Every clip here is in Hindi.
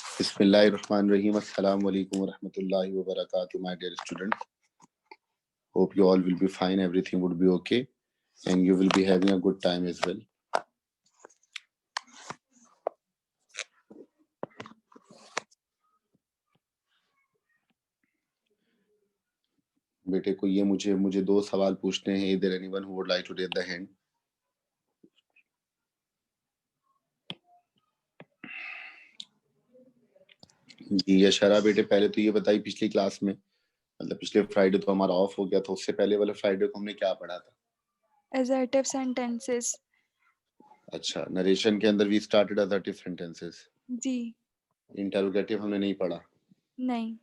Bismillahirrahmanirrahim. Assalamu alaikum wa rahmatullahi wa barakatuh, my dear student. Hope you all will be fine. Everything would be okay, and you will be having a good time as well. बेटे को ये मुझे दो सवाल पूछने हैं. Is there anyone who would like to raise the hand? जी यशरा बेटे, पहले तो ये बताइए पिछली क्लास में, मतलब पिछले फ्राइडे तो हमारा ऑफ हो गया था, उससे पहले वाले फ्राइडे को हमने क्या पढ़ा था? Assertive sentences. अच्छा, नरेशन के अंदर वी स्टार्टेड असर्टिव सेंटेंसेस. जी. इंटरोगेटिव हमने नहीं पढ़ा. नहीं.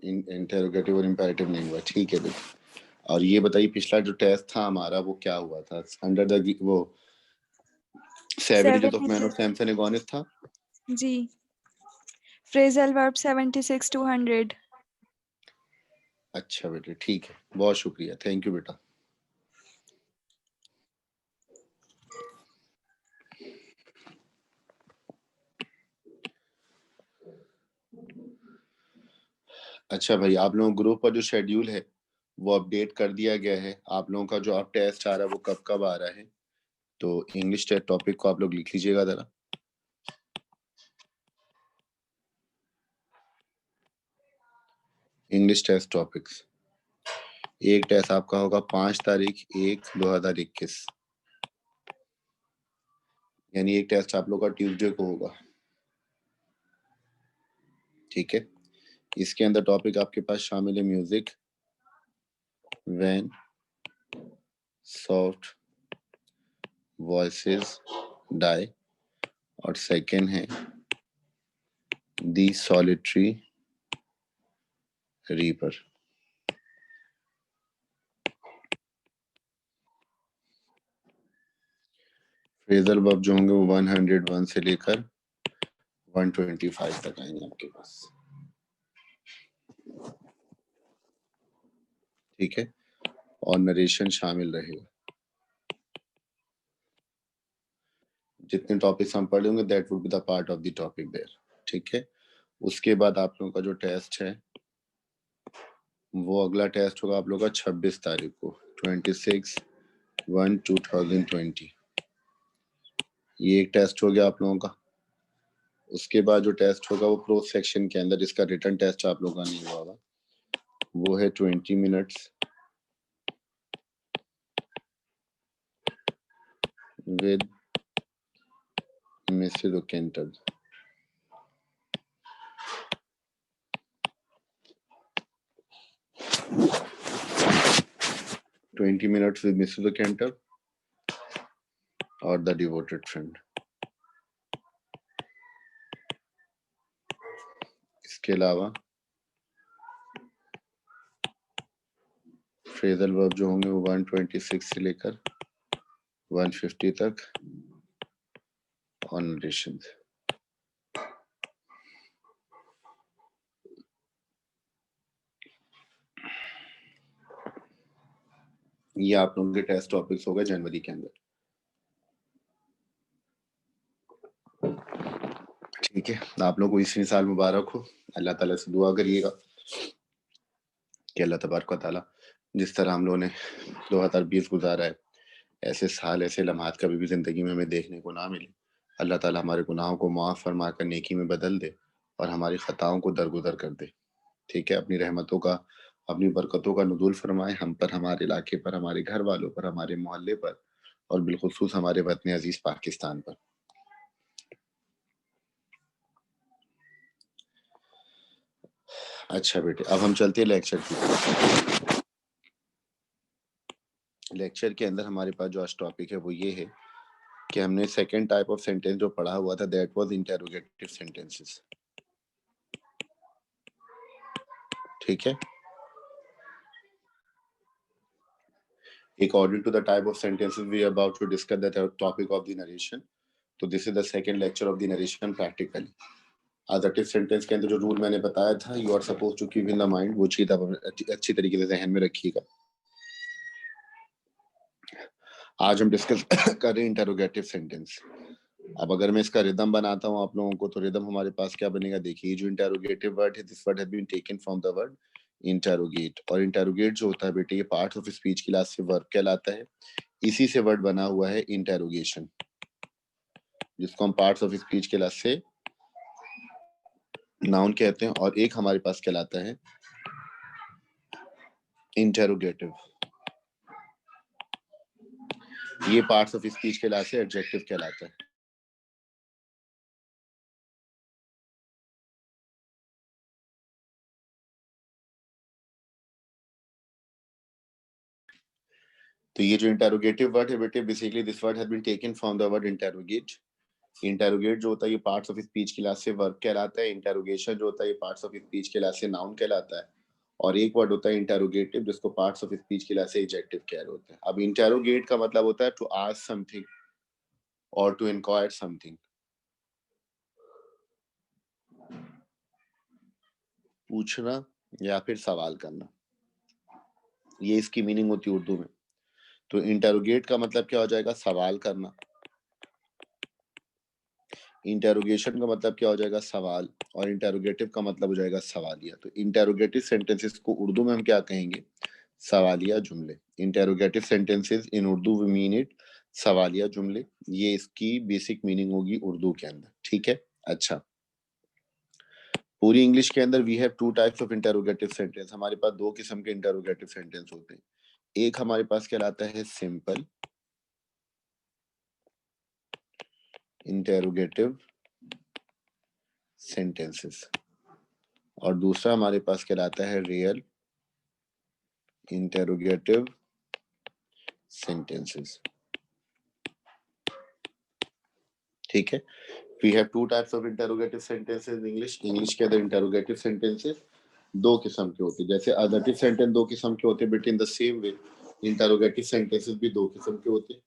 इंटरोगेटिव और इंपेरेटिव नहीं हुआ. ठीक है बेटे. और ये बताइए पिछला जो टेस्ट था हमारा वो क्या हुआ था? अंडर द वो सेवेरेज of man of Samson Agonistes था. जी. Phrasal verb 76 to 100. अच्छा बेटे, ठीक है, बहुत शुक्रिया, थैंक यू बेटा. अच्छा भाई, आप लोगों ग्रुप पर जो शेड्यूल है वो अपडेट कर दिया गया है. आप लोगों का जो अब टेस्ट आ रहा है वो कब कब आ रहा है, तो इंग्लिश टेस्ट टॉपिक को आप लोग लिख लीजिएगा जरा. English test topics. एक टेस्ट आपका होगा 5/1/2021, यानी एक टेस्ट आप लोग का ट्यूसडे को होगा. ठीक है. इसके अंदर टॉपिक आपके पास शामिल है music, when soft voices die, और सेकेंड है the solitary reaper. Phrasal verb जो होंगे वो 101 से लेकर 125 तक आएंगे आपके पास. ठीक है. और नरेशन शामिल रहेगा. जितने टॉपिक्स हम पढ़े होंगे that would be the part of the topic there. ठीक है. उसके बाद आप लोगों का जो टेस्ट है वो अगला टेस्ट होगा आप लोगों का 26 तारीख को, 26/1/2020. ये एक टेस्ट हो गया आप लोगों का. उसके बाद जो टेस्ट होगा वो प्रो सेक्शन के अंदर, इसका रिटर्न टेस्ट आप लोगों का नहीं हुआ होगा, वो है 20 minutes with Mrs. O'Kenton. minutes with Mrs. O'Kenton और The Devoted Friend. इसके अलावा फ्रेजल वर्ब जो होंगे वो 126 से लेकर 150 तक और नरेशन. ये आप लोगों के टेस्ट टॉपिक्स हो गए जनवरी के अंदर. ठीक है. आप लोगों को इसी साल मुबारक हो. अल्लाह ताला से दुआ करिएगा कि अल्लाह तबारक व तआला जिस तरह हम लोगों ने 2020 गुजारा है, ऐसे साल ऐसे लम्हात कभी भी ज़िंदगी में हमें देखने को ना मिले. अल्लाह ताला हमारे गुनाहों को माफ़ फरमा कर नेकी में बदल दे और हमारी ख़ताओं को दरगुदर कर दे. ठीक है. अपनी रहमतों का, अपनी बरकतों का नुज़ूल फरमाए हम पर, हमारे इलाके पर, हमारे घर वालों पर, हमारे मोहल्ले पर और बिलखुसूस हमारे वतन अजीज़ पाकिस्तान पर. अच्छा बेटे, अब हम चलते हैं लेक्चर की. लेक्चर के अंदर हमारे पास जो आज टॉपिक है वो ये है कि हमने सेकंड टाइप ऑफ सेंटेंस जो पढ़ा हुआ था दैट वाज इंटरोगेटिव सेंटेंसेस. ठीक है. According to the type of sentences we are about to discuss the topic of the narration, तो this is the second lecture of the narration practically. Assertive sentence के अंदर जो रूल मैंने बताया था, you are suppose to keep in the mind, वो चीज आप अच्छी तरीके से ज़हन में रखिएगा. आज हम डिस्कस कर रहे हैं इंटरोगेटिव सेंटेंस. अब अगर मैं इसका रिदम बनाता हूँ आप लोगों को, तो रिदम हमारे पास क्या बनेगा, देखिए जो इंटेरोगेटिव वर्ड है, this word has been taken from the word interrogate, और इंटेरोगेट जो होता है बेटे ये पार्ट्स ऑफ स्पीच क्लास से वर्ब कहलाता है, इसी से वर्ड बना हुआ है इंटेरोगेशन, जिसको हम पार्ट्स ऑफ स्पीच क्लास से नाउन कहते हैं, और एक हमारे पास कहलाता है इंटेरोगेटिव, ये पार्ट्स ऑफ स्पीच क्लास से एडजेक्टिव कहलाता है। तो ये जो इंटेरोगेटिव वर्ड है बेटे, basically this word has been taken from the word interrogate. Interrogate जो होता है ये पार्ट्स ऑफ स्पीच क्लास से वर्ब कहलाता है, इंटेरोगेशन जो होता है ये पार्ट्स ऑफ स्पीच क्लास से नाउन कहलाता है, और एक वर्ड होता है इंटेरोगेटिव जिसको पार्ट्स ऑफ स्पीच क्लास से एडजेक्टिव कह रहे होते हैं। अब इंटेरोगेट का मतलब होता है टू आस्क समथिंग और टू इंक्वायर समथिंग, पूछना या फिर सवाल करना, ये इसकी मीनिंग होती है उर्दू में। तो इंटेरोगेट का मतलब क्या हो जाएगा, सवाल करना, इंटेरोगेशन का मतलब क्या हो जाएगा, सवाल, और इंटेरोगेटिव का मतलब हो जाएगा सवालिया। तो इंटेरोगेटिव सेंटेंसेस को उर्दू में हम क्या कहेंगे, सवालिया जुमले। Interrogative sentences in Urdu we mean it सवालिया जुमले, ये इसकी बेसिक मीनिंग होगी उर्दू के अंदर, ठीक है। अच्छा, पूरी इंग्लिश के अंदर we have two types of interrogative sentence, हमारे पास दो किस्म के इंटेरोगेटिव सेंटेंस होते हैं। एक हमारे पास कहलाता है सिंपल इंटेरोगेटिव सेंटेंसेस, और दूसरा हमारे पास कहलाता है रियल इंटेरोगेटिव सेंटेंसेस, ठीक है। We have two types of interrogative sentences in English. English के अंदर इंटेरोगेटिव सेंटेंसेस दो किस्म के होते हैं, जैसे अडजेक्टिव सेंटेंस दो किस्म के होते हैं, but in the same way interrogative sentences भी दो किस्म के होते हैं।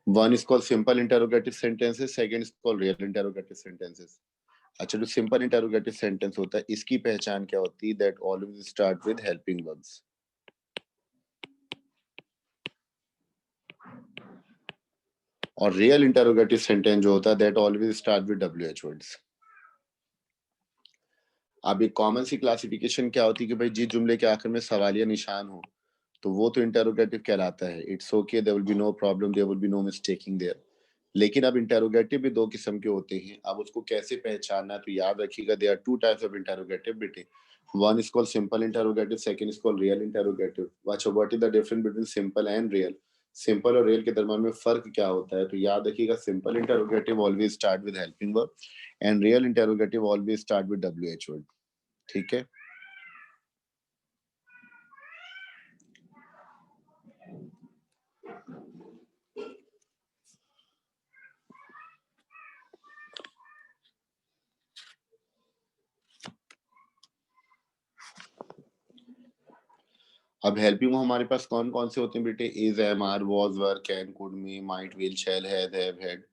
One is called simple interrogative sentences, second is called real interrogative sentences. अच्छा, जो सिंपल इंटेरोगेटिव सेंटेंस होता है इसकी पहचान क्या होती है, that always start with helping verbs, और रियल इंटेरोगेटिव सेंटेंस जो होता है that always start with WH words. अब एक कॉमन सी क्लासिफिकेशन क्या होती है कि भाई जिस जुमले के आखिर में सवालिया निशान हो तो वो तो इंटेरोगेटिव कहलाता है, it's okay, there will be no problem, there will be no mistaking there. लेकिन अब इंटेरोगेटिव भी दो किस्म के होते हैं, अब उसको कैसे पहचानना, तो याद रखिएगा there are two types of interrogative बेटे। One is called simple interrogative, second is called real interrogative. What is the difference between simple and real, simple और रियल के दरम्यान में फर्क क्या होता है, तो याद रखिएगा simple interrogative always start with helping verb and real interrogative always start with WH word, ठीक है। अब हेल्पिंग हमारे पास कौन कौन से होते हैं बेटे, is, am, are, was, were, can, could, may, might, will, shall, have, had,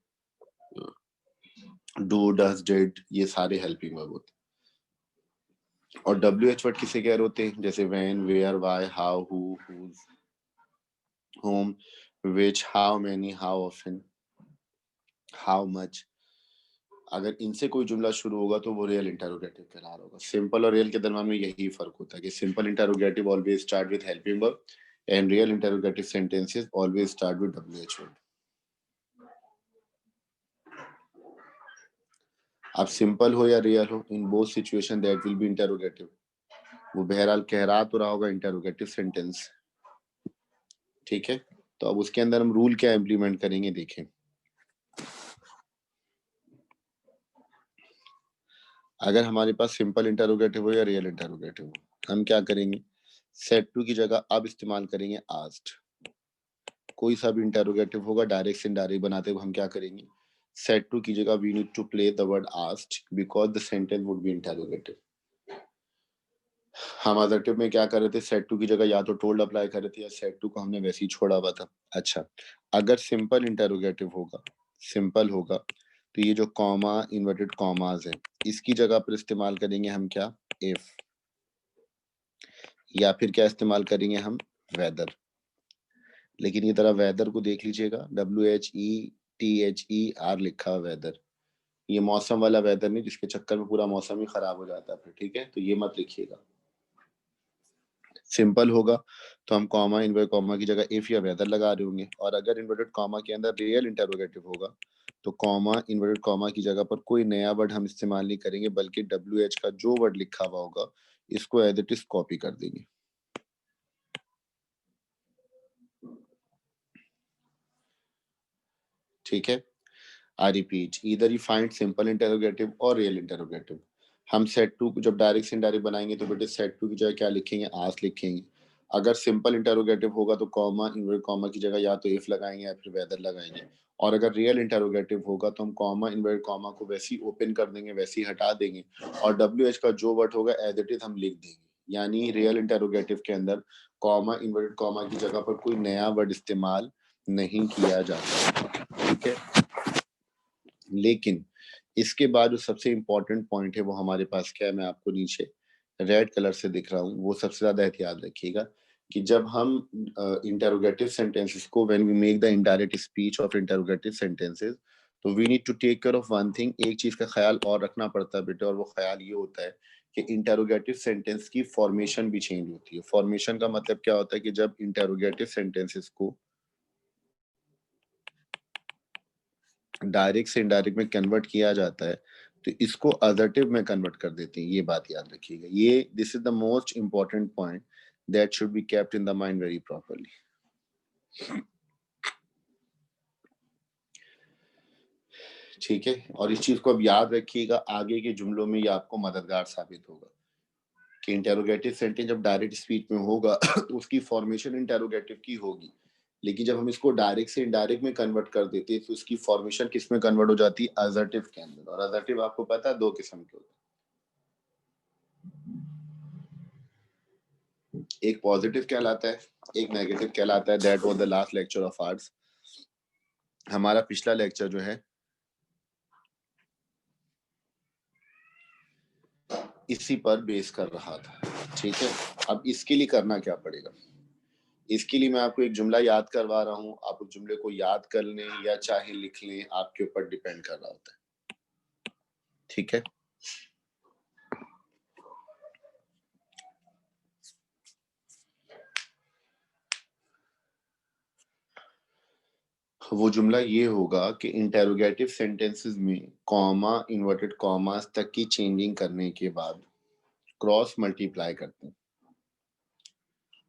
do, does, did, ये सारे हेल्पिंग वर्ब होते हैं। और डब्ल्यू एच वर्ड किसे कह रहे होते हैं, जैसे when, where, why, how, who, whose, whom, which, how many, how often, how much। अगर इनसे कोई जुमला शुरू होगा तो वो रियल इंटेरोगेटिव कहला रहा होगा। सिंपल और रियल के दरम्यान में यही फर्क होता है कि simple interrogative always start with helping verb and real interrogative sentences always start with WH word. अब सिंपल हो या रियल हो, in both situation that will be interrogative. वो बहरहाल कह रहा तो रहा होगा इंटेरोगेटिव सेंटेंस, ठीक है। तो अब उसके अंदर हम रूल क्या इंप्लीमेंट करेंगे, देखें। अगर हमारे पास सिंपल इंटेरोगेटिव हो या रियल इंटेरोगेटिव हो, हम क्या करेंगे, सेट टू की जगह अब इस्तेमाल करेंगे आस्क्ड। कोई सा भी इंटेरोगेटिव होगा डायरेक्ट से इनडायरेक्ट बनाते हुए हम क्या करेंगे, सेट टू की जगह we need to place the word asked because the sentence would be interrogative. हम अडजेक्टिव में क्या कर रहे थे, सेट टू की जगह या तो टोल्ड अप्लाई कर रहे थे या सेट टू को हमने वैसे ही छोड़ा हुआ था। अच्छा, अगर सिंपल इंटेरोगेटिव होगा, सिंपल होगा, तो ये जो कॉमा इन्वर्टेड कॉमास है इसकी जगह पर इस्तेमाल करेंगे हम क्या, इफ, या फिर क्या इस्तेमाल करेंगे हम, वेदर। लेकिन ये तरह वेदर को देख लीजिएगा, WHETHER लिखा है वेदर। ये मौसम वाला वेदर नहीं जिसके चक्कर में पूरा मौसम ही खराब हो जाता है फिर, ठीक है, तो ये मत लिखिएगा। सिंपल होगा तो हम कॉमा इन्वर्टेड कॉमा की जगह इफ या वेदर लगा रहे होंगे, और अगर इन्वर्टेड कॉमा के अंदर रियल इंटरोगेटिव होगा तो कॉमा इन्वर्टेड कॉमा की जगह पर कोई नया वर्ड हम इस्तेमाल नहीं करेंगे, बल्कि WH का जो वर्ड लिखा हुआ होगा इसको एज इट इज कॉपी कर देंगे। ठीक है, I repeat, either you find simple interrogative और रियल इंटरोगेटिव। हम सेट टू को जब डायरेक्ट से इनडायरेक्ट बनाएंगे तो बेटे सेट टू की जगह क्या लिखेंगे, आस्क लिखेंगे। अगर सिंपल इंटरोगेटिव होगा तो कॉमा इन्वर्टेड कॉमा की जगह या तो इफ लगाएंगे या फिर वेदर लगाएंगे, और अगर रियल इंटरोगेटिव होगा तो हम कॉमा इन्वर्टेड कॉमा को वैसे ही ओपन कर देंगे, वैसे ही हटा देंगे, और WH का जो वर्ड होगा एज इट इज हम लिख देंगे। यानी रियल इंटरोगेटिव के अंदर कॉमा इन्वर्टेड कॉमा की जगह पर कोई नया वर्ड इस्तेमाल नहीं किया जाता। ठीक है, लेकिन इसके बाद जो सबसे इंपॉर्टेंट पॉइंट है वो हमारे पास क्या है, मैं आपको नीचे रेड कलर से दिख रहा हूँ, वो सबसे ज्यादा एहतियात रखिएगा कि जब हम इंटरोगेटिव सेंटेंसेस को, when we make the indirect speech of interrogative sentences, तो we need to take care of one thing. एक चीज का ख्याल और रखना पड़ता है बेटे, और वो ख्याल ये होता है कि इंटरोगेटिव सेंटेंस की फॉर्मेशन भी चेंज होती है। फॉर्मेशन का मतलब क्या होता है कि जब इंटरोगेटिव सेंटेंसेस को डायरेक्ट से इनडायरेक्ट में कन्वर्ट किया जाता है तो इसको असर्टिव में कन्वर्ट कर देते हैं। ये बात याद रखिएगा, ये this is the most important point that should be kept in the mind very properly. ठीक है, और इस चीज को अब याद रखिएगा, आगे के जुमलों में ये आपको मददगार साबित होगा कि इंटेरोगेटिव सेंटेंस जब डायरेक्ट स्पीच में होगा तो उसकी फॉर्मेशन इंटेरोगेटिव की होगी, लेकिन जब हम इसको डायरेक्ट से इनडायरेक्ट में कन्वर्ट कर देते हैं तो इसकी फॉर्मेशन किस में कन्वर्ट हो जाती है, असर्टिव के अंदर। और असर्टिव आपको पता है दो किस्म के होते हैं, एक पॉजिटिव कहलाता है, एक नेगेटिव कहलाता है। That was the last lecture of arts. हमारा पिछला लेक्चर जो है इसी पर बेस कर रहा था। ठीक है, अब इसके लिए करना क्या पड़ेगा, इसके लिए मैं आपको एक जुमला याद करवा रहा हूं, आप उस जुमले को याद कर लें या चाहे लिख लें, आपके ऊपर डिपेंड कर रहा होता है। ठीक है, वो जुमला ये होगा कि इंटेरोगेटिव सेंटेंसेस में कॉमा इन्वर्टेड कॉमास तक की चेंजिंग करने के बाद क्रॉस मल्टीप्लाई करते हैं।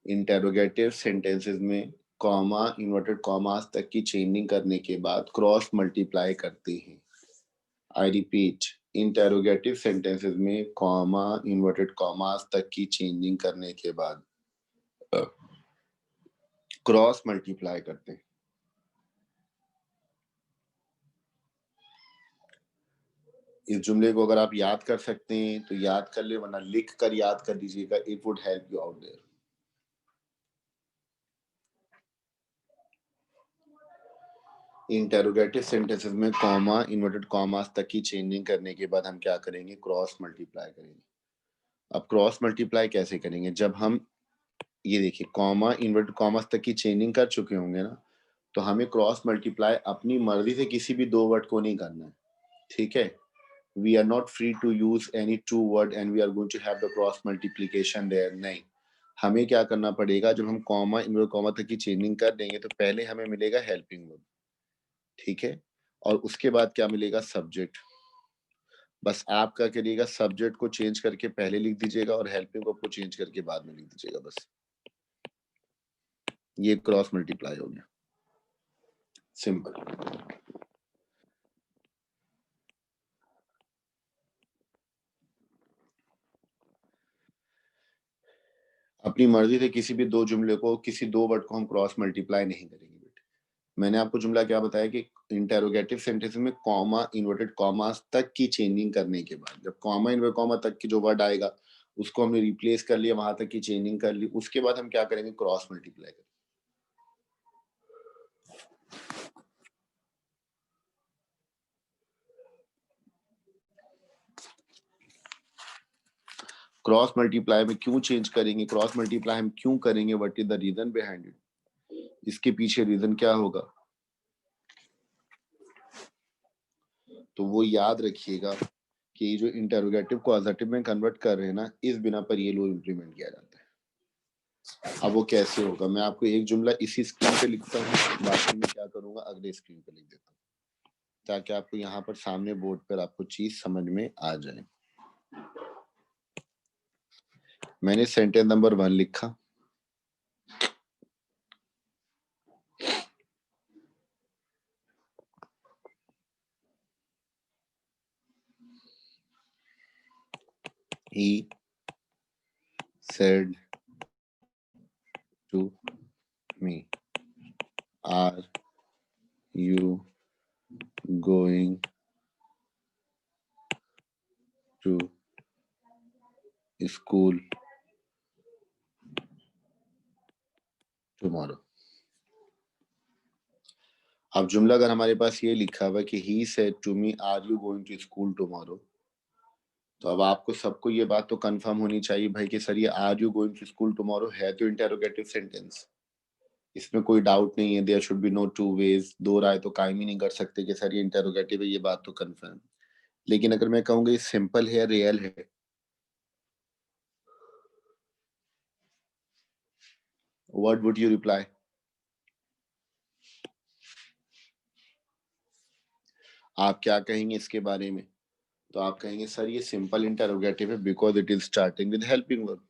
इंटेरोगेटिव सेंटेंसेस में कॉमा इन्वर्टेड कॉमास तक की चेंजिंग करने के बाद क्रॉस मल्टीप्लाई करते हैं। आई रिपीट, इंटेरोगेटिव सेंटेंसेस में कॉमा इन्वर्टेड कॉमास तक की चेंजिंग करने के बाद क्रॉस मल्टीप्लाई करते हैं। इस जुमले को अगर आप याद कर सकते हैं तो याद कर ले, वरना लिख कर याद कर लीजिएगा, it would help you out there. Interrogative sentences में कॉमा इन्वर्टेड कॉमास तक की चेंजिंग करने के बाद हम क्या करेंगे, क्रॉस मल्टीप्लाई करेंगे। अब क्रॉस मल्टीप्लाई कैसे करेंगे, जब हम ये देखिए कॉमा इन्वर्टेड कॉमास तक की चेंजिंग कर चुके होंगे ना, तो हमें क्रॉस मल्टीप्लाई अपनी मर्जी से किसी भी दो वर्ड को नहीं करना है। ठीक है, we are not free to use any two word and we are going to have the cross multiplication there, नहीं, हमें क्या करना पड़ेगा, जब हम कॉमा इन्वर्टेड कॉमा तक की चेंजिंग कर देंगे तो पहले हमें मिलेगा हेल्पिंग वर्ब। ठीक है, और उसके बाद क्या मिलेगा, सब्जेक्ट। बस आप क्या करिएगा, सब्जेक्ट को चेंज करके पहले लिख दीजिएगा और हेल्पिंग वर्ब को चेंज करके बाद में लिख दीजिएगा, बस। ये क्रॉस मल्टीप्लाई हो गया, सिंपल। अपनी मर्जी से किसी भी दो जुमले को, किसी दो वर्ड को हम क्रॉस मल्टीप्लाई नहीं करेंगे बेटे। मैंने आपको जुमला क्या बताया कि इंटेरोगेटिव सेंटेंस में कॉमा इन्वर्टेड कॉमास तक की चेंजिंग करने के बाद, जब कॉमा इन्वर्टेड कॉमा तक की जो वर्ड आएगा उसको हमने रिप्लेस कर लिया, वहां तक की चेंजिंग कर ली, उसके बाद हम क्या करेंगे, क्रॉस मल्टीप्लाई करेंगे। क्रॉस मल्टीप्लाई में क्यों चेंज करेंगे, क्रॉस मल्टीप्लाई हम क्यों करेंगे, what is the reason behind it, इसके पीछे रीजन क्या होगा? तो वो याद रखिएगा कि जो इंटरोगेटिव को असर्टिव में कन्वर्ट कर रहे हैं ना, इस बिना पर ये रूल इंप्लीमेंट किया जाता है। अब वो कैसे होगा, मैं आपको एक जुमला इसी स्क्रीन पे लिखता हूँ, बाकी मैं क्या करूंगा अगले स्क्रीन पे लिख देता हूँ, ताकि आपको यहाँ पर सामने बोर्ड पर आपको चीज समझ में आ जाए। मैंने सेंटेंस नंबर 1 लिखा, he said to me, are you going to school tomorrow? अब जुमला अगर हमारे पास ये लिखा हुआ कि he said to me, are you going to school tomorrow? तो अब आपको सबको ये बात तो कंफर्म होनी चाहिए भाई कि सर ये are you going to school tomorrow है तो इंटरोगेटिव सेंटेंस, इसमें कोई डाउट नहीं है, there should be no two ways, दो राय तो कायम ही नहीं कर सकते कि सर ये इंटरोगेटिव है, ये बात तो कंफर्म। लेकिन अगर मैं कहूंगा ये सिंपल है, रियल है, व्हाट वुड यू रिप्लाई? आप क्या कहेंगे इसके बारे में? तो आप कहेंगे सर ये सिंपल इंटरोगेटिव है because it is starting with helping verb.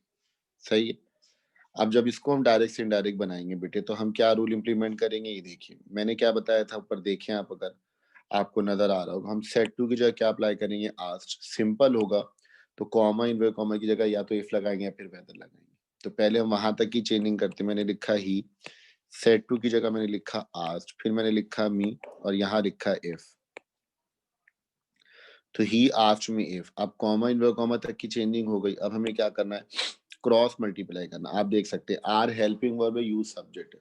सही है। अब जब इसको हम डायरेक्ट से इनडायरेक्ट बनाएंगे बेटे, तो हम क्या रूल इंप्लीमेंट करेंगे, ये देखिए मैंने क्या बताया था ऊपर, देखें आप, अगर आपको नजर आ रहा होगा, हम सेट टू की जगह क्या अप्लाई करेंगे, आस्क्ड। सिंपल होगा तो कॉमा इन्वर्ट कॉमा की जगह या तो इफ लगाएंगे या फिर वेदर लगाएंगे। तो पहले हम वहां तक की चेंजिंग करते, मैंने लिखा ही, सेट टू की जगह मैंने लिखा आस्क्ड, फिर मैंने लिखा मी और यहाँ लिखा इफ। तो ही आस्क्ड मी इफ, अब कॉमा इन्वर्ट कॉमा तक की चेंजिंग हो गई। अब हमें क्या करना है, क्रॉस मल्टीप्लाई करना। आप देख सकते हैं आर हेल्पिंग वर्ब है, यूज सब्जेक्ट है,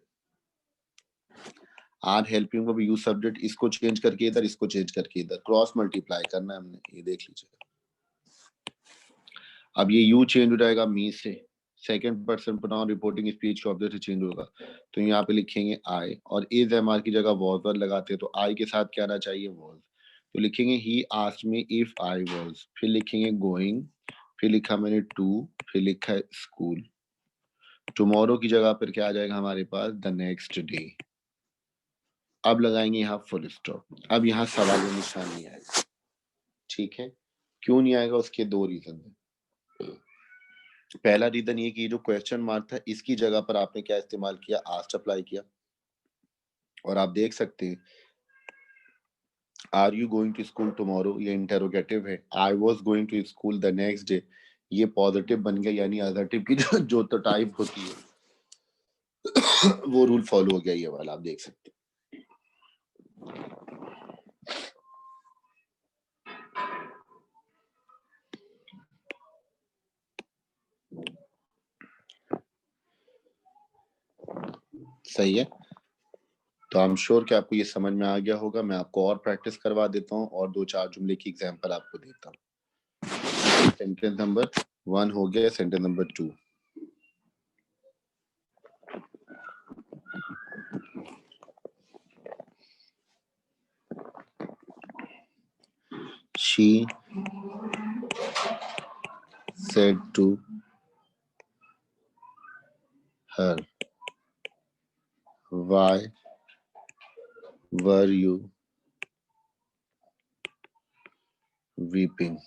are helping verb use subject, इसको चेंज करके इधर, इसको चेंज करके इधर, क्रॉस मल्टीप्लाई करना है हमने, ये देख लीजिए। अब ये यू चेंज हो जाएगा मी से, second person pronoun reporting speech के ऑब्जेक्ट से चेंज होगा। तो यहाँ पे लिखेंगे आई, और इज एम आर की जगह वॉज वर्ड लगाते हैं, तो आई के साथ क्या आना चाहिए, वॉज। तो लिखेंगे ही asked me if I was, फिर लिखेंगे गोइंग, फिर लिखा मैंने टू, फिर लिखा है स्कूल। टुमारो की जगह पर क्या आ जाएगा हमारे पास, द नेक्स्ट डे। अब लगाएंगे यहाँ फुल स्टॉप। अब यहाँ सवाल का निशान नहीं आएगा, ठीक है। क्यों नहीं आएगा, उसके दो रीजन है। पहला रीजन ये कि जो क्वेश्चन मार्क था इसकी जगह पर आपने क्या इस्तेमाल किया, आस्ट अप्लाई किया। और आप देख सकते हैं are you going to school tomorrow ये इंटरोगेटिव है, I was going to school the next day ये पॉजिटिव बन गया, यानी असर्टिव की जो तो टाइप होती है वो रूल फॉलो हो गया, ये वाला आप देख सकते हैं। सही है। तो आई एम श्योर कि आपको ये समझ में आ गया होगा। मैं आपको और प्रैक्टिस करवा देता हूँ और दो चार जुमले की एग्जांपल आपको देता हूँ। सेंटेंस नंबर 1 हो गया, sentence number 2, she said to her, why were you weeping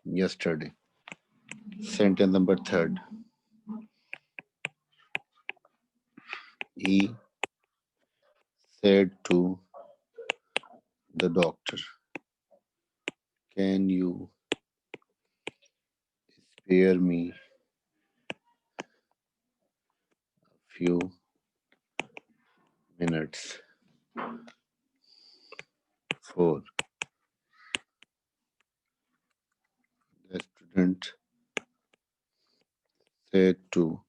yesterday? Sentence number 3, he said to the doctor, can you spare me a few minutes? 4, the student said to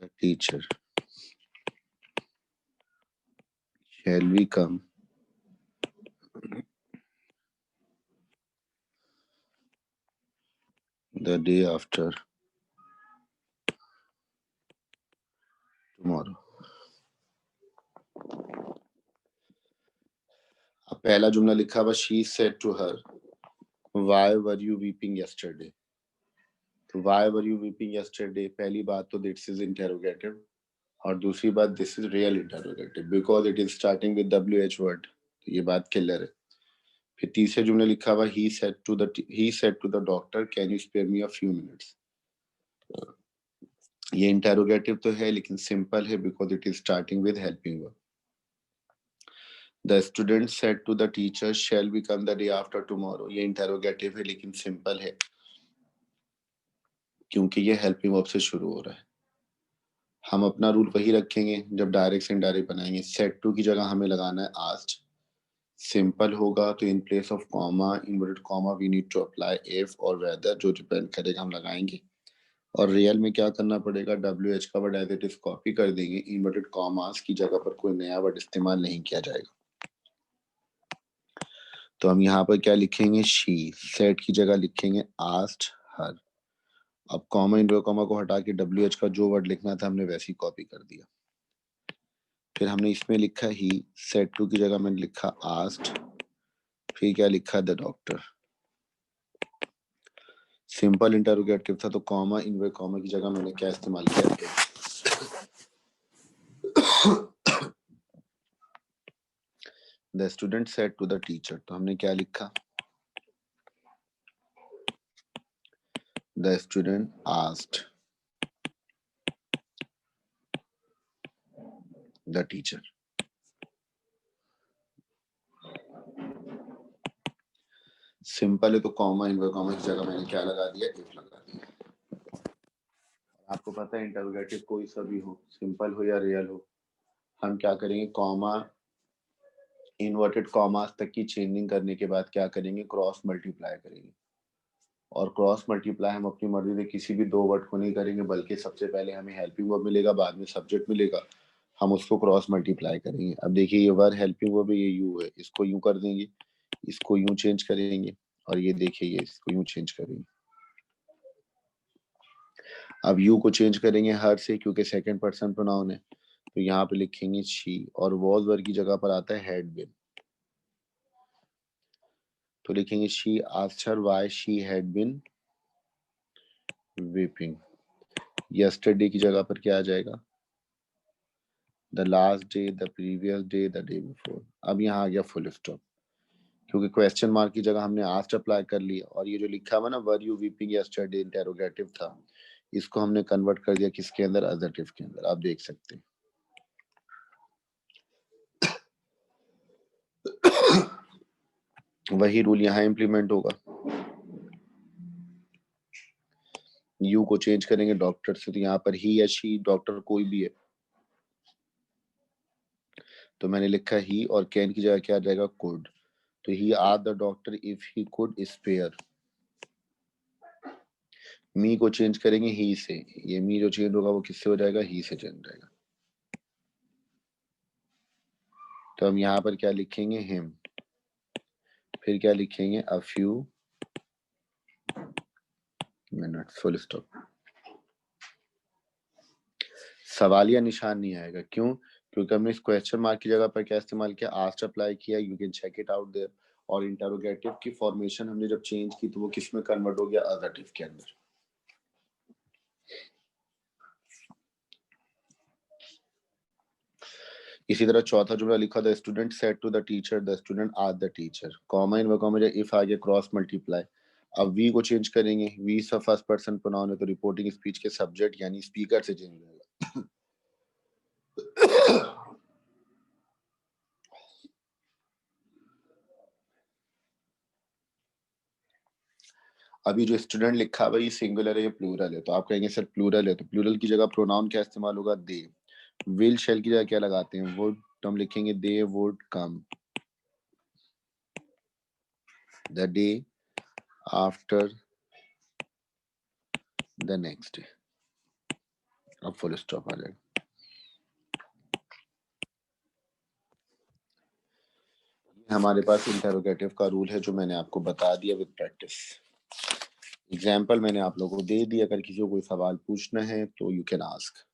the teacher, shall we come the day after tomorrow. अब पहला जुमला लिखा हुआ she said to her, why were you weeping yesterday? तो why were you weeping yesterday, पहली बात तो this is interrogative और दूसरी बात this is real interrogative because it is starting with WH word. तो ये बात क्लियर है. फिर तीसरे जुमले लिखा हुआ he said to the doctor, can you spare me a few minutes? ये interrogative तो है लेकिन simple है because it is starting with helping verb. The student said to the teacher, shall we come the day after tomorrow? ये interrogative है लेकिन simple है क्योंकि ये helping verb से शुरू हो रहा है. हम अपना रूल वही रखेंगे जब डायरेक्ट से इनडायरेक्ट बनाएंगे. सेट टू की जगह हमें लगाना है आस्क्ड. सिंपल होगा तो in place of comma inverted comma we need to apply if और वेदर, जो डिपेंड करेगा हम लगाएंगे. और रियल में क्या करना पड़ेगा, WH का word as it is copy कर देंगे. इन्वर्टेड कॉमास की जगह पर कोई नया वर्ड इस्तेमाल नहीं किया जाएगा. तो हम यहाँ पर क्या लिखेंगे, शी. सेट की जगह लिखेंगे आस्क्ड हर. अब कॉमा इन्वर्टेड कॉमा को हटा के WH का जो वर्ड लिखना था हमने वैसे ही कॉपी कर दिया. फिर हमने इसमें लिखा ही. सेट टू की जगह मैंने लिखा आस्क्ड. फिर क्या लिखा, द डॉक्टर. सिंपल इंटरोगेटिव था तो कॉमा इनवर्टेड कॉमा की जगह मैंने क्या इस्तेमाल किया, the student said to the teacher. तो हमने क्या लिखा, the student asked the teacher. Simple है तो कॉमा इनवर्टेड कॉमा की जगह मैंने क्या लगा दिया, इफ लगा दिया. आपको पता है इंटरोगेटिव कोई सा भी हो, सिंपल हो या रियल हो, हम क्या करेंगे, कॉमा इन्वर्टेड कॉमास तक की चेंजिंग करने के बाद क्या करेंगे, क्रॉस मल्टीप्लाई करेंगे. और क्रॉस मल्टीप्लाई हम अपनी मर्जी से किसी भी दो वर्ड को नहीं करेंगे, बल्कि सबसे पहले हमें हेल्पिंग वर्ब मिलेगा, बाद में सब्जेक्ट मिलेगा, हम उसको क्रॉस मल्टीप्लाई करेंगे. अब देखिए ये वर्ड हेल्पिंग वर्ब है, ये यू है, इसको यूं कर देंगे, इसको यूं चेंज करेंगे, और ये देखिए ये इसको यूं चेंज करेंगे. अब यू को चेंज करेंगे हर से, क्योंकि सेकंड पर्सन प्रोनाउन है, तो यहाँ पे लिखेंगे शी. और वॉज वर्ड की जगह पर आता है हैड बीन, तो लिखेंगे she asked her why she had been weeping. Yesterday की जगह पर क्या आ जाएगा, the last day, the previous day, the day before. अब यहाँ आ गया फुल स्टॉप, क्योंकि क्वेश्चन मार्क की जगह हमने आस्क्ड अप्लाई कर लिया. और ये जो लिखा हुआ ना, were you weeping yesterday, interrogative था, इसको हमने कन्वर्ट कर दिया किसके अंदर, अजर्टिव के अंदर. आप देख सकते हैं. वही रूल यहाँ इंप्लीमेंट होगा. यू को चेंज करेंगे डॉक्टर से, तो यहाँ पर ही या शी, डॉक्टर कोई भी है, तो मैंने लिखा ही. और कैन की जगह क्या आ जाएगा, कुड. तो he asked the doctor if he could spare. Me को चेंज करेंगे ही से, ये मी जो चेंज होगा वो किससे हो जाएगा, ही से चेंज हो जाएगा. तो हम यहाँ पर क्या लिखेंगे, हिम. फिर क्या लिखेंगे, a few minutes, full stop. सवालिया निशान नहीं आएगा, क्यों, क्योंकि हमने इस क्वेश्चन मार्क की जगह पर क्या इस्तेमाल किया, आस्क्ड अप्लाई किया. You can check it out there. और इंटरोगेटिव की फॉर्मेशन हमने जब चेंज की तो वो किस में कन्वर्ट हो गया, अजर्टिव के अंदर. इसी तरह चौथा जुमला लिखा, the student said to the teacher, the student asked the teacher. Comma in comma में इफ आ गया, क्रॉस मल्टीप्लाई. अब वी को चेंज करेंगे, वी सा फर्स्ट पर्सन प्रोनाउन है, तो रिपोर्टिंग स्पीच के सब्जेक्ट यानी स्पीकर से चेंज हो जाएगा. अभी जो स्टूडेंट लिखा हुआ है ये सिंगुलर है या प्लूरल है, तो आप कहेंगे सर प्लूरल है, तो प्लूरल की जगह प्रोनाउन क्या इस्तेमाल होगा, दे. विल शेल की जगह क्या लगाते हैं, वुड, तो हम लिखेंगे they would come the day after the next day. अब फुल स्टॉप आ जाएगा. हमारे पास इंटरोगेटिव का रूल है जो मैंने आपको बता दिया विद प्रैक्टिस. एग्जाम्पल मैंने आप लोगों को दे दी, अगर किसी को कोई सवाल पूछना है तो यू कैन आस्क।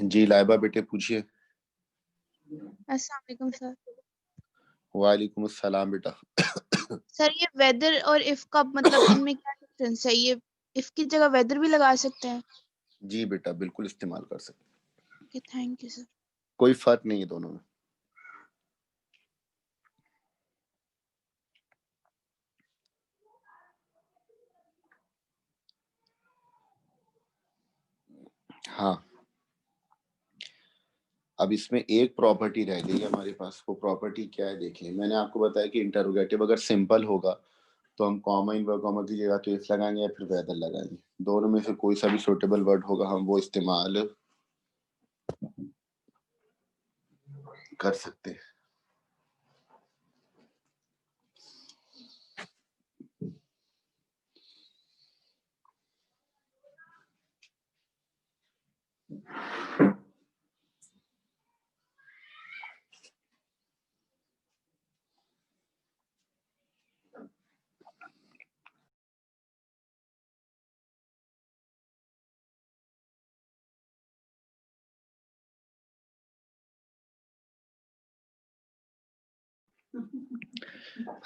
जी लाइबा बेटे पूछिए। अस्सलाम वालेकुम सर। वालेकुम अस्सलाम बेटा। सर ये वेदर और इफ का मतलब इनमें क्या डिफरेंस है? ये इफ की जगह वेदर भी लगा सकते हैं? जी बेटा बिल्कुल इस्तेमाल कर सकते, ओके थैंक यू सर। कोई फर्क नहीं है दोनों में। हाँ अब इसमें एक प्रॉपर्टी रह गई है हमारे पास, वो प्रॉपर्टी क्या है देखिए। मैंने आपको बताया कि इंटरोगेटिव अगर सिंपल होगा तो हम कॉमा इनवर्ट कॉमा की जगह तो इफ लगाएंगे या फिर वेदर लगाएंगे, दोनों में से कोई सा भी सुटेबल वर्ड होगा हम वो इस्तेमाल कर सकते हैं।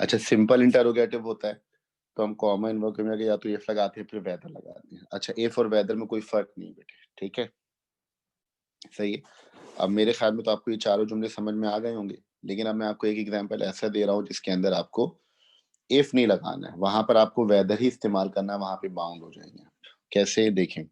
अच्छा सिंपल इंटरोगेटिव होता है तो हम कॉमा इनवर्ट में या तो इफ लगाते हैं फिर वेदर लगाते हैं। अच्छा इफ और वेदर में कोई फर्क नहीं बेटे, ठीक है सही है। अब मेरे ख्याल में तो आपको ये चारों जुमले समझ में आ गए होंगे, लेकिन अब मैं आपको एक एग्जांपल ऐसा दे रहा हूँ जिसके अंदर आपको इफ नहीं लगाना है, वहां पर आपको वेदर ही इस्तेमाल करना है, वहां पे बाउंड हो जाएंगे। कैसे देखें।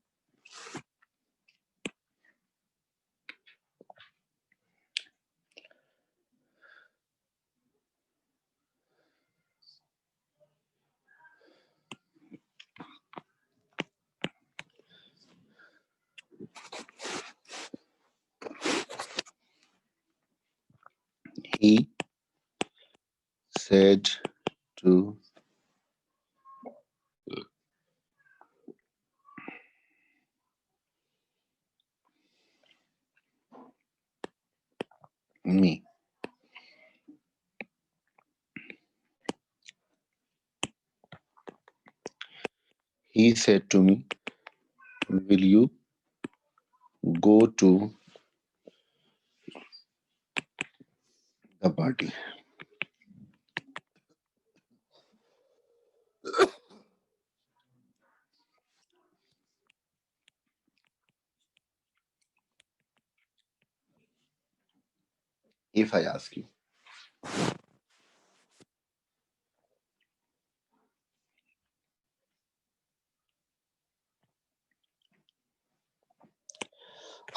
He said to me. He said to me, will you go to the party? If I ask you.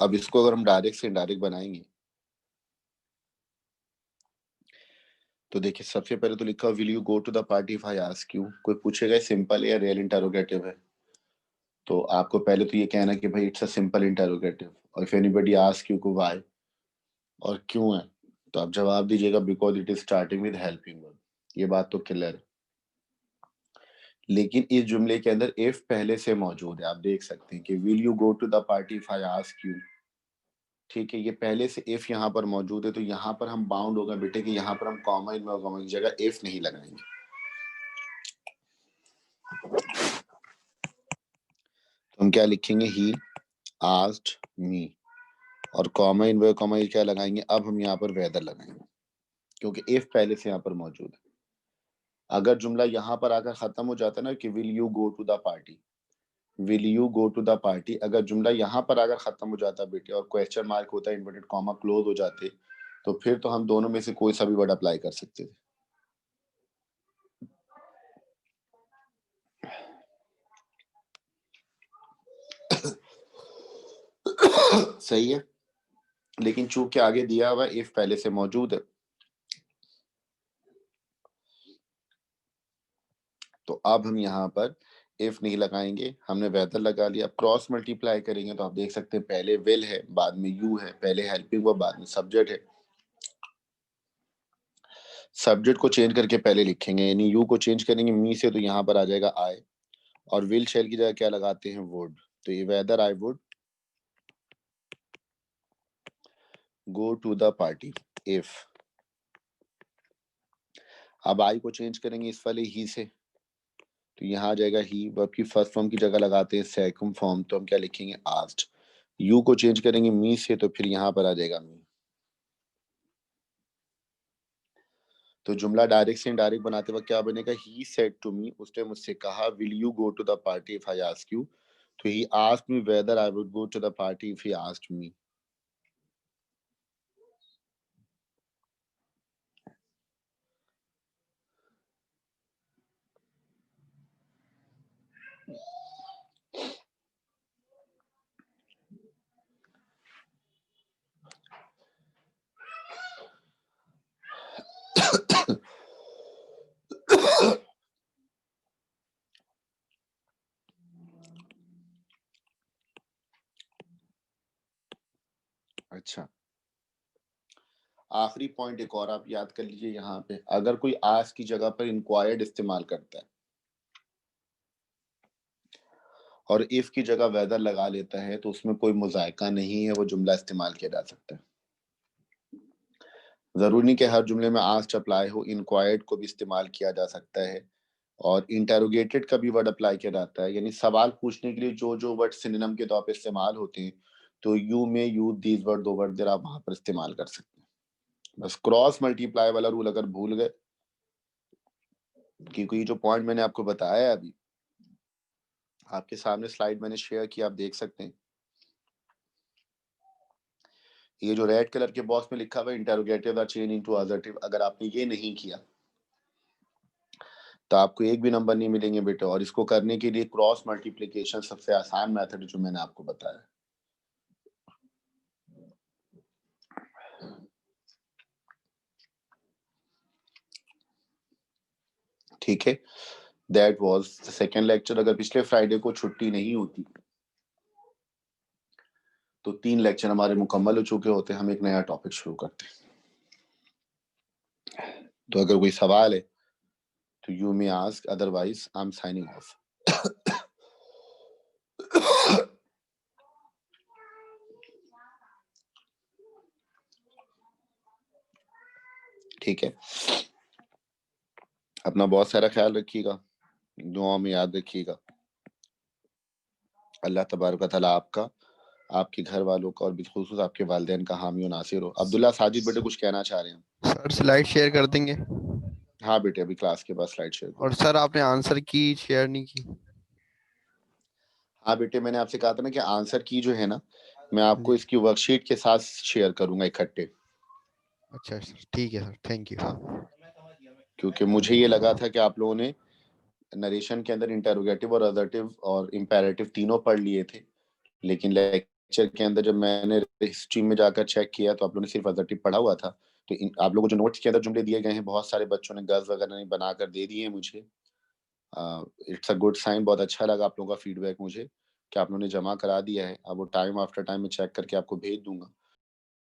अब इसको अगर हम डायरेक्ट से इनडायरेक्ट बनाएंगे तो देखिए सबसे पहले तो लिखा will you go to the party if I ask you. कोई पूछेगा सिंपल है या रियल इंटरोगेटिव है, तो आपको पहले तो ये कहना कि भाई इट्स अ सिंपल इंटरोगेटिव, और इफ एनीबॉडी आस्क यू को व्हाई और क्यों है तो आप जवाब दीजिएगा because it is starting with helping verb. ये बात तो क्लियर है। लेकिन इस जुमले के अंदर इफ पहले से मौजूद है, आप देख सकते हैं कि will you go to the party if I ask you, ठीक है ये पहले से इफ यहाँ पर मौजूद है तो यहाँ पर हम बाउंड होगा बेटे कि यहाँ पर हम कॉमा इन कॉमा की जगह इफ नहीं लगाएंगे। तो हम क्या लिखेंगे ही आस्क्ड मी, और कॉमा इन कॉमा क्या लगाएंगे, अब हम यहाँ पर वेदर लगाएंगे क्योंकि इफ पहले से यहाँ पर मौजूद है। अगर जुमला यहाँ पर आकर खत्म हो जाता है ना कि will you go to the party, will you go to the party, अगर जुमला यहाँ पर अगर खत्म हो जाता बेटे और क्वेश्चन मार्क होता है इन्वर्टेड कॉमा क्लोज हो जाते तो फिर तो हम दोनों में से कोई सा भी वर्ड अप्लाई कर सकते थे। सही है, लेकिन चूंकि आगे दिया हुआ इफ पहले से मौजूद है तो अब हम यहाँ पर इफ नहीं लगाएंगे, हमने वेदर लगा लिया। क्रॉस मल्टीप्लाई करेंगे तो आप देख सकते हैं पहले विल है, बाद में यू है, पहले हेल्पिंग वर्ब बाद में सब्जेक्ट है। सब्जेक्ट को चेंज करके पहले लिखेंगे, यानी यू को चेंज करेंगे मी से, तो यहाँ पर आ जाएगा आई, और विल शेल की जगह क्या लगाते हैं, वुड। तो ये whether I would go to the party if. अब आई को चेंज करेंगे इस वाले ही से, तो यहाँ आ जाएगा ही, वर्ब की फर्स्ट फॉर्म की जगह लगाते हैं सेकंड फॉर्म, तो हम क्या लिखेंगे, आस्क्ड। यू को चेंज करेंगे मी से, तो फिर यहाँ पर आ जाएगा मी। तो जुमला डायरेक्ट से इनडायरेक्ट बनाते वक्त क्या बनेगा, ही सेड टू मी, उसने मुझसे कहा, will you go to the party if I ask you. तो he asked me whether I would go to the party if he asked me. अच्छा, आखिरी पॉइंट एक और आप याद कर लीजिए यहाँ पे, अगर कोई आस्क की जगह पर इंक्वायर्ड इस्तेमाल करता है और इफ की जगह वेदर लगा लेता है, तो उसमें कोई मुजायका नहीं है, वो जुमला इस्तेमाल किया जा सकता है। जरूरी नहीं कि हर जुमले में आस्क्ड अप्लाई हो, इंक्वायर्ड को भी इस्तेमाल किया जा सकता है, और इंटेरोगेटेड का भी वर्ड अप्लाई किया जाता है, यानी सवाल पूछने के लिए जो जो वर्ड सिनोनिम के तौर पे इस्तेमाल होते हैं, तो यू में यूज दीज वर्ड, दो वर्ड आप वहां पर इस्तेमाल कर सकते हैं। बस क्रॉस मल्टीप्लाई वाला रूल अगर भूल गए, क्योंकि ये जो पॉइंट मैंने आपको बताया है अभी, आपके सामने स्लाइड मैंने शेयर किया, आप देख सकते हैं। ये जो रेड कलर के बॉक्स में लिखा हुआ है interrogative are change into assertive, अगर आपने ये नहीं किया तो आपको एक भी नंबर नहीं मिलेंगे बेटे। और इसको करने के लिए क्रॉस मल्टीप्लिकेशन सबसे आसान मेथड जो मैंने आपको बताया। ठीक है, that was the second lecture. अगर पिछले फ्राइडे को छुट्टी नहीं होती तो 3 लेक्चर हमारे मुकम्मल हो चुके होते, हम एक नया टॉपिक शुरू करते। तो अगर कोई सवाल है तो you may ask, otherwise I am signing off. ठीक है, अपना बहुत सारा ख्याल रखिएगा, दुआ में याद रखिएगा। अल्लाह तबारक व तआला आपका, आपके घर वालों का और बिलखुसूस आपके वालिदैन का हामी और नासिर हो। अब्दुल्ला साजिद बेटे कुछ कहना चाह रहे हैं? सर स्लाइड शेयर कर देंगे। हाँ बेटे, अभी क्लास के बाद स्लाइड शेयर करो। और सर आपने आंसर की शेयर नहीं की। हाँ बेटे, मैंने आपसे कहा था ना कि आंसर की जो है ना, मैं आपको जी। इसकी वर्कशीट के साथ शेयर करूंगा इकट्ठे। अच्छा सर, ठीक है सर, थैंक यू। हाँ, क्योंकि मुझे ये लगा था कि आप लोगों ने नरेशन के अंदर इंटेरोगेटिव और अजर्टिव और इम्पेरेटिव तीनों पढ़ लिए थे, लेकिन लेक्चर के अंदर जब मैंने हिस्ट्री में जाकर चेक किया तो आप लोगों ने सिर्फ अजर्टिव पढ़ा हुआ था। तो आप लोगों को जो नोट्स के अंदर जुमले दिए गए हैं, बहुत सारे बच्चों ने गज वगैरह नहीं बनाकर दे दिए हैं मुझे। इट्स अ गुड साइन, बहुत अच्छा लगा आप लोगों का फीडबैक मुझे कि आप लोगों ने जमा करा दिया है। अब वो टाइम आफ्टर टाइम में चेक करके आपको भेज दूंगा।